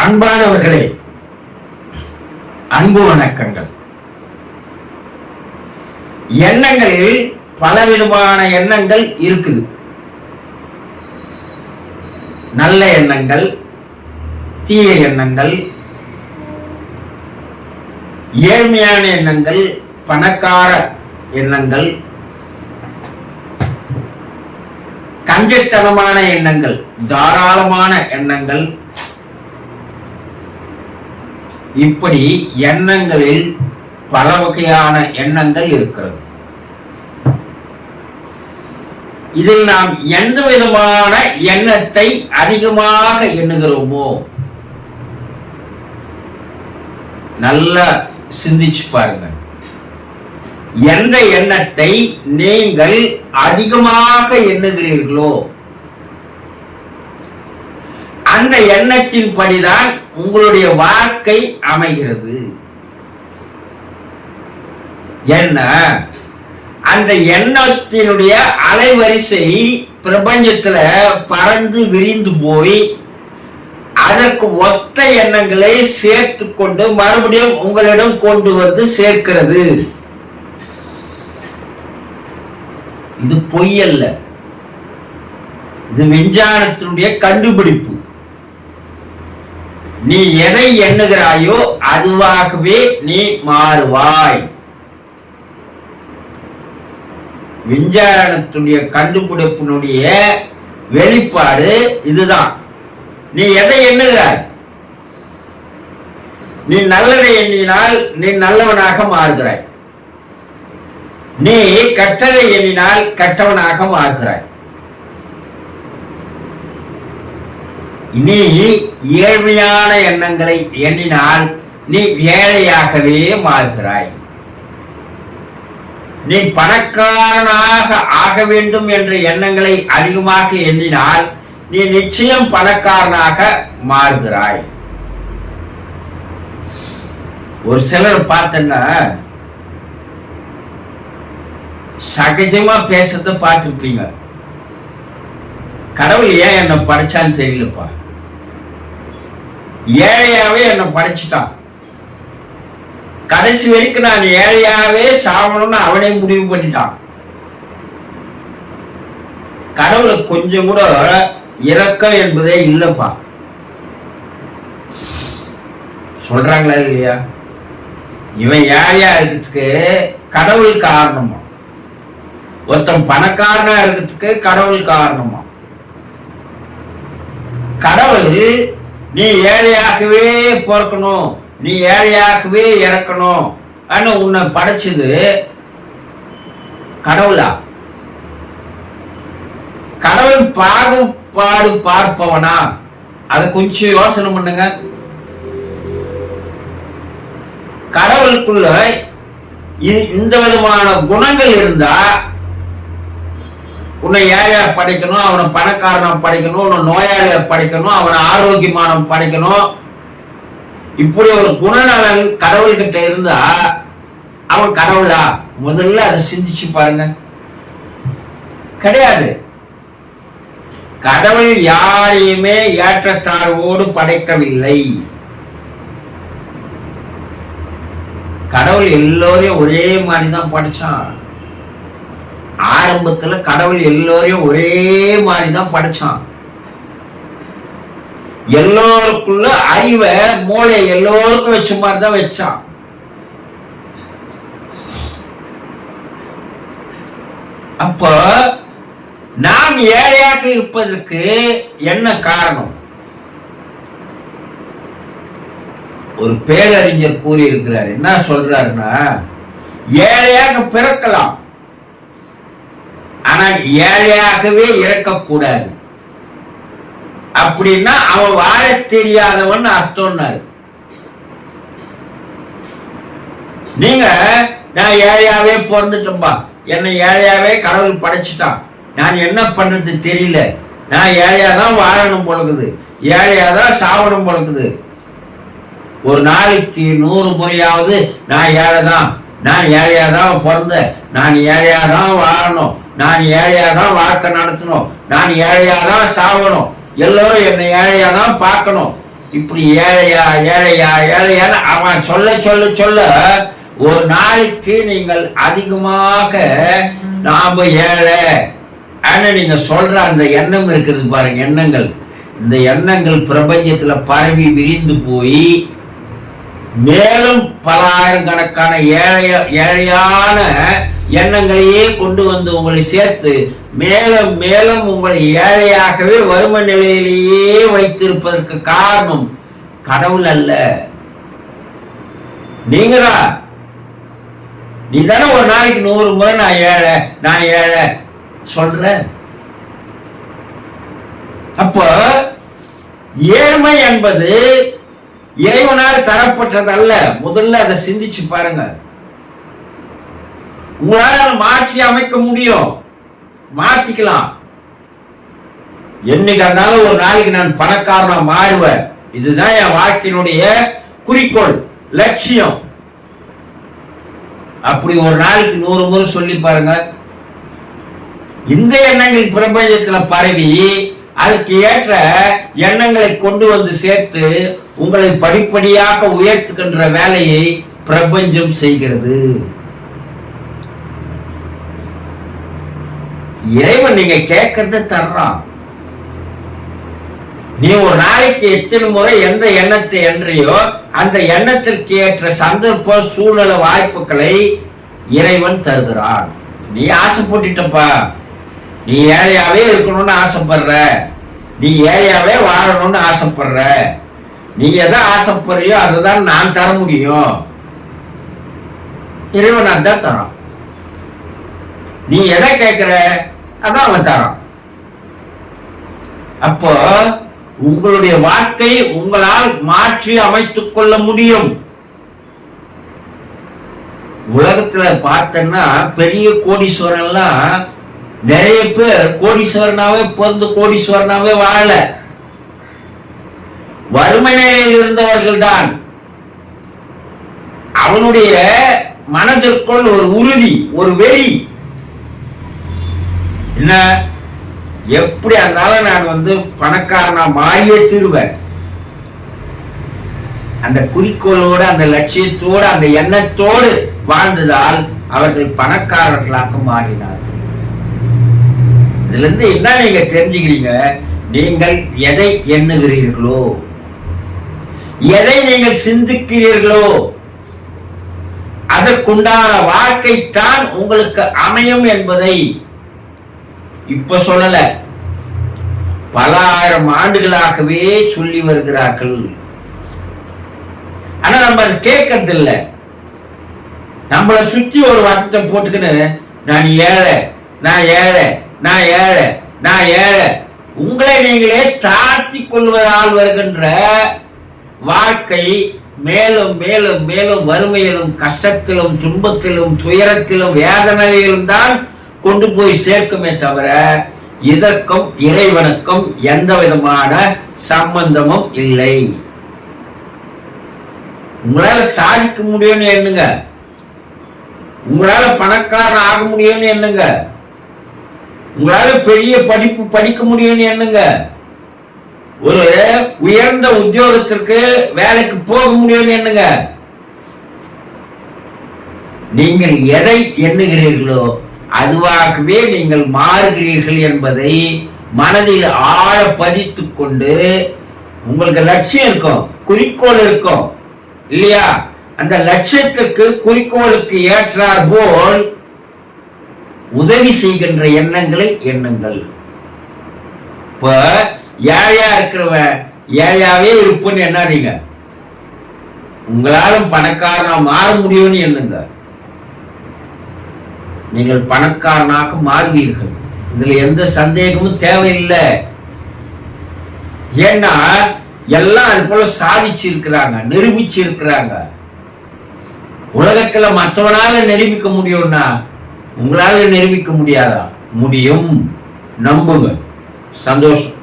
அன்பானவர்களே, அன்பு வணக்கங்கள். எண்ணங்களில் பலவிதமான எண்ணங்கள் இருக்குது. நல்ல எண்ணங்கள், தீய எண்ணங்கள், ஏழ்மையான எண்ணங்கள், பணக்கார எண்ணங்கள், கஞ்சத்தனமான எண்ணங்கள், தாராளமான எண்ணங்கள், இப்படி எண்ணங்களில் பல வகையான எண்ணங்கள் இருக்கிறது. இதில் நாம் எந்த விதமான எண்ணத்தை அதிகமாக எண்ணுகிறோமோ, நல்லா சிந்திச்சு பாருங்க. எந்த எண்ணத்தை நீங்கள் அதிகமாக எண்ணுகிறீர்களோ அந்த எண்ணத்தின் படிதான் உங்களுடைய வாழ்க்கை அமைகிறது. என்ன அந்த எண்ணத்தினுடைய அலைவரிசை பிரபஞ்சத்துல பறந்து விரிந்து போய் அதற்கு ஒத்த எண்ணங்களை சேர்த்து கொண்டு மறுபடியும் உங்களிடம் கொண்டு வந்து சேர்க்கிறது. இது பொய் அல்ல, இது விஞ்ஞானத்தினுடைய கண்டுபிடிப்பு. நீ எதை எண்ணுகிறாயோ அதுவாகவே நீ மாறுவாய். விஞ்ஞானத்துடைய கண்டுபிடிப்பினுடைய வெளிப்பாடு இதுதான். நீ எதை எண்ணுகிறாய்? நீ நல்லதை எண்ணினால் நீ நல்லவனாக மாறுகிறாய். நீ கெட்டதை எண்ணினால் கெட்டவனாக மாறுகிறாய். நீ ஏழ்மையான எண்ணங்களை எண்ணினால் நீ ஏழையாகவே மாறுகிறாய். நீ பணக்காரனாக ஆக வேண்டும் என்ற எண்ணங்களை அதிகமாக எண்ணினால் நீ நிச்சயம் பணக்காரனாக மாறுகிறாய். ஒரு சிலர் பார்த்தன்னா சகஜமா பேசத்தை பார்த்துருப்பீங்க. கடவுள் ஏன் என்னை படைச்சான்னு தெரியலப்பா, ஏழையாவே என்னை படைச்சிட்டான், கடைசி வரைக்கும் நான் ஏழையாவே சாவணும்னு அவனே முடிவு பண்ணிட்டான். கடவுளை கொஞ்சம் கூட இரக்கம் என்பதே இல்லப்பா. சொல்றாங்களா இல்லையா? இவன் ஏழையா இருக்கிறதுக்கு கடவுள் காரணமா, ஒருத்தன் பணக்காரனா இருக்கிறதுக்கு கடவுள் காரணமா? கடவுள் நீ ஏழையாகவே பிறக்கணும், நீ ஏழையாகவே இறக்கணும் ஆனா உன்னை படைச்சது கடவுளா? கடவுள் பாகுபாடு பார்ப்பவனா? அதை கொஞ்சம் யோசனை பண்ணுங்க. கடவுளுக்குள்ள இந்த விதமான குணங்கள் இருந்தா உன்னை ஏழையா படைக்கணும், அவனை பணக்காரனா படைக்கணும், உன்னை நோயாளியா படைக்கணும், அவனை ஆரோக்கியமான படைக்கணும். இப்படி ஒரு குணநலன் கடவுள்கிட்ட இருந்தா அவன் கடவுளா? முதல்ல அதை சிந்திச்சு பாருங்க. கிடையாது. கடவுள் யாரையுமே ஏற்றத்தாழ்வோடு படைக்கவில்லை. கடவுள் எல்லோரையும் ஒரே மாதிரிதான் படைச்சான். ஆரம்பத்துல கடவுள் எல்லோரையும் ஒரே மாதிரிதான் படைச்சான். எல்லோருக்குள்ள அறிவை மூளை எல்லோருக்கும் வச்ச மாதிரிதான் வச்சான். அப்போ நாம் ஏழையாக இருப்பதற்கு என்ன காரணம்? ஒரு பேரறிஞர் கூறி இருக்கிறார். என்ன சொல்றாருன்னா, ஏழையாக பிறக்கலாம், ஆனால் ஏழையாகவே இறக்கக்கூடாது. அப்படின்னா அவன் வாழ தெரியாதவன் அர்த்தம்னாரு. நீங்க நான் ஏழையாவே பிறந்துட்டோம்பா, என்னை ஏழையாவே கடவுள் படைச்சிட்டான், நான் என்ன பண்றது தெரியல, நான் ஏழையாதான் வாழணும் போலக்குது, ஏழையாதான் சாவணும் போலக்குது, ஒரு நாளைக்கு 100 முறையாவது நான் ஏழைதான், நான் ஏழையாதான் பிறந்த, நான் ஏழையாதான் வாழணும், நான் ஏழையாதான் வாழ்க்கை நடத்தணும், நான் ஏழையாதான் சாவணும், எல்லோரும் என்னை ஏழையாதான் பார்க்கணும் இப்படி ஏழையா ஏழையா ஏழையான்னு அவன் சொல்ல சொல்ல சொல்ல ஒரு நாளைக்கு நீங்கள் அதிகமாக நாம ஏழை நீங்க சொல்ற அந்த எண்ணம் இருக்குது பாருங்க, எண்ணங்கள். இந்த எண்ணங்கள் பிரபஞ்சத்துல பரவி விரிந்து போய் மேலும் பல ஆயிரக்கணக்கான ஏழையான எண்ணங்களையே கொண்டு வந்து உங்களை சேர்த்து மேலும் மேலும் உங்களை ஏழையாகவே வறுமை நிலையிலேயே வைத்திருப்பதற்கு காரணம் கடவுள் அல்ல, நீங்களா. நீ தானே ஒரு நாளைக்கு 100 முறை நான் ஏழை சொல்ற. அப்போ ஏழ்மை என்பது இறைவனால் தரப்பட்டதல்ல. முதல்ல அதை சிந்திச்சு பாருங்க. உங்களால் மாற்றி அமைக்க முடியும், மாற்றிக்கலாம். என்னைக்கு இருந்தாலும் ஒரு நாளைக்கு நான் பணக்காரனா மாறுவேன், இதுதான் என் வாழ்க்கையினுடைய குறிக்கோள், லட்சியம். அப்படி ஒரு நாளைக்கு 100 முறை சொல்லி பாருங்க. இந்த எண்ணங்கள் பிரபஞ்சத்துல பரவி அதுக்கு ஏற்ற எண்ணங்களை கொண்டு வந்து சேர்த்து உங்களை படிப்படியாக உயர்த்துகின்ற வேலையை பிரபஞ்சம் செய்கிறது. இறைவன் நீங்க கேட்கறத தர்றான். நீ ஒரு நாளைக்கு எத்தனை முறை எந்த எண்ணத்தை என்றையோ அந்த எண்ணத்திற்கு ஏற்ற சந்தர்ப்ப சூழ்நிலை வாய்ப்புகளை இறைவன் தருகிறான். நீ ஆசைப்பட்டுட்டப்பா, நீ ஏழையாவே இருக்கணும்னு ஆசைப்படுற, நீ ஏழையாவே வாழணும்னு ஆசைப்படுற, நீ எதை ஆசைப்படுறியோ அதுதான் நான் தர முடியும். இறைவன் அதான் தரான். நீ எதை கேட்கிற அதான் அவன் தரான். அப்போ உங்களுடைய வாழ்க்கை உங்களால் மாற்றி அமைத்துக் கொள்ள முடியும். உலகத்துல பார்த்தன்னா பெரிய கோடீஸ்வரன்லாம் நிறைய பேர் கோடீஸ்வரனாவே பிறந்து கோடீஸ்வரனாவே வாழல, வறுமை நிலையில் இருந்தவர்கள் தான். அவனுடைய மனதிற்குள் ஒரு உறுதி, ஒரு வெறி, என்ன எப்படி இருந்தாலும் நான் பணக்காரனா மாறியே தீருவேன். அந்த குறிக்கோளோடு அந்த லட்சியத்தோடு அந்த எண்ணத்தோடு வாழ்ந்ததால் அவர்கள் பணக்காரர்களாக மாறினார்கள். இதுல இருந்து என்ன நீங்க தெரிஞ்சுக்கிறீங்க? நீங்கள் எதை எண்ணுகிறீர்களோ, எதை நீங்கள் சிந்திக்கிறீர்களோ அதற்குண்டான வாழ்க்கை தான் உங்களுக்கு அமையும் என்பதை இப்ப சொல்லல, பல ஆயிரம் ஆண்டுகளாகவே சொல்லி வருகிறார்கள். ஆனா நம்ம அது கேட்கறது இல்லை. நம்மளை சுற்றி ஒரு வார்த்தை போட்டுக்கின்னு நான் ஏழை, நான் ஏழை, நான் ஏழை, நான் ஏழை, உங்களை நீங்களே தாழ்த்தி கொள்வதால் வருகின்ற வாழ்க்கை மேலும் மேலும் மேலும் வறுமையிலும் கஷ்டத்திலும் துன்பத்திலும் துயரத்திலும் வேதனையிலும் தான் கொண்டு போய் சேர்க்குமே தவிர இதற்கும் இறைவனுக்கும் எந்த விதமான சம்பந்தமும் இல்லை. உங்களால சாதிக்க முடியும்னு எண்ணுங்க, உங்களால பணக்காரன் ஆக முடியும்னு எண்ணுங்க, உங்களால பெரிய படிப்பு படிக்க முடியும்னு எண்ணுங்க, ஒரு உயர்ந்த உத்தியோகத்திற்கு வேலைக்கு போக முடியும்னு எண்ணுங்க. நீங்கள் எதை எண்ணுகிறீர்களோ அதுவாகவே நீங்கள் மாறுகிறீர்கள் என்பதை மனதில் ஆழ பதித்துக் கொண்டு, உங்களுக்கு லட்சியம் இருக்கும், குறிக்கோள் இருக்கும் இல்லையா? அந்த லட்சியத்துக்கு குறிக்கோளுக்கு ஏற்றார் போல் உதவி செய்கின்ற எண்ணங்களை எண்ணுங்கள். இப்ப ஏழையா இருக்கிறவன் ஏழையாவே இருப்புன்னு எண்ணாதீங்க, உங்களாலும் பணக்காரனா மாற முடியும்னு எண்ணுங்க. நீங்கள் பணக்காரனாக மாறுவீர்கள், இதுல எந்த சந்தேகமும் தேவையில்லை. ஏன்னா எல்லாம் அது போல சாதிச்சு இருக்கிறாங்க, நிரூபிச்சு இருக்கிறாங்க. உலகத்துல மற்றவனால நிரூபிக்க முடியும்னா உங்களால நிரூபிக்க முடியாதா? முடியும், நம்புங்க. சந்தோஷம்.